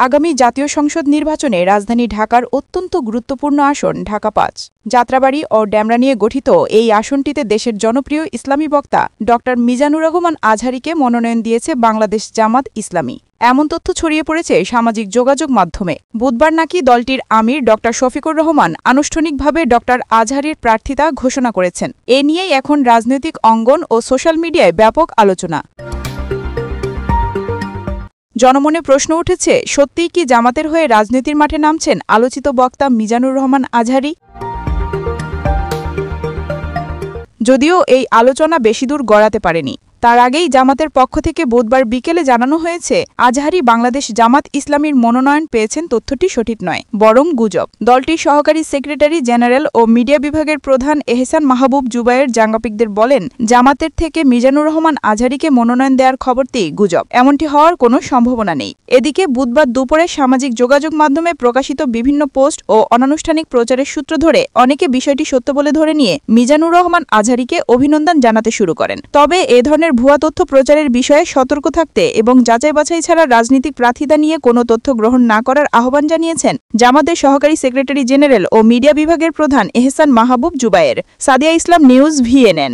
আগামী জাতীয় সংসদ নির্বাচনে রাজধানী ঢাকার অত্যন্ত গুরুত্বপূর্ণ আসন ঢাকা-৫ যাত্রাবাড়ী ও ডেমরা নিয়ে গঠিত এই আসনটিতে দেশের জনপ্রিয় ইসলামী বক্তা ড মিজানুর রহমান আজহারীকে মনোনয়ন দিয়েছে বাংলাদেশ জামাত ইসলামী। এমন তথ্য ছড়িয়ে পড়েছে সামাজিক যোগাযোগ মাধ্যমে। বুধবার নাকি দলটির আমির ড শফিকুর রহমান আনুষ্ঠানিকভাবে ড আজহারীর প্রার্থিতা ঘোষণা করেছেন। এ নিয়েই এখন রাজনৈতিক অঙ্গন ও সোশ্যাল মিডিয়ায় ব্যাপক আলোচনা। জনমনে প্রশ্ন উঠেছে, সত্যিই কি জামাতের হয়ে রাজনীতির মাঠে নামছেন আলোচিত বক্তা মিজানুর রহমান আজহারী? যদিও এই আলোচনা বেশিদূর গড়াতে পারেনি। তার আগেই জামাতের পক্ষ থেকে বুধবার বিকেলে জানানো হয়েছে, আজহারী বাংলাদেশ জামাত ইসলামীর মনোনয়ন পেয়েছেন তথ্যটি সঠিক নয়, বরং গুজব। দলটির সহকারী সেক্রেটারি জেনারেল ও মিডিয়া বিভাগের প্রধান এহসান মাহবুব জুবায়ের সাংবাদিকদের বলেন, জামাতের থেকে মিজানুর রহমান আজহারীকে মনোনয়ন দেওয়ার খবরটি গুজব, এমনটি হওয়ার কোনো সম্ভাবনা নেই। এদিকে বুধবার দুপুরে সামাজিক যোগাযোগ মাধ্যমে প্রকাশিত বিভিন্ন পোস্ট ও অনানুষ্ঠানিক প্রচারের সূত্র ধরে অনেকে বিষয়টি সত্য বলে ধরে নিয়ে মিজানুর রহমান আজহারীকে অভিনন্দন জানাতে শুরু করেন। তবে এ ধরনের ভুয়া তথ্য প্রচারের বিষয়ে সতর্ক থাকতে এবং যাচাই বাছাই ছাড়া রাজনৈতিক প্রার্থিতা নিয়ে কোনো তথ্য গ্রহণ না করার আহ্বান জানিয়েছেন জামাতের সহকারী সেক্রেটারি জেনারেল ও মিডিয়া বিভাগের প্রধান এহসান মাহবুব জুবায়ের। সাদিয়া ইসলাম, নিউজ, VNN।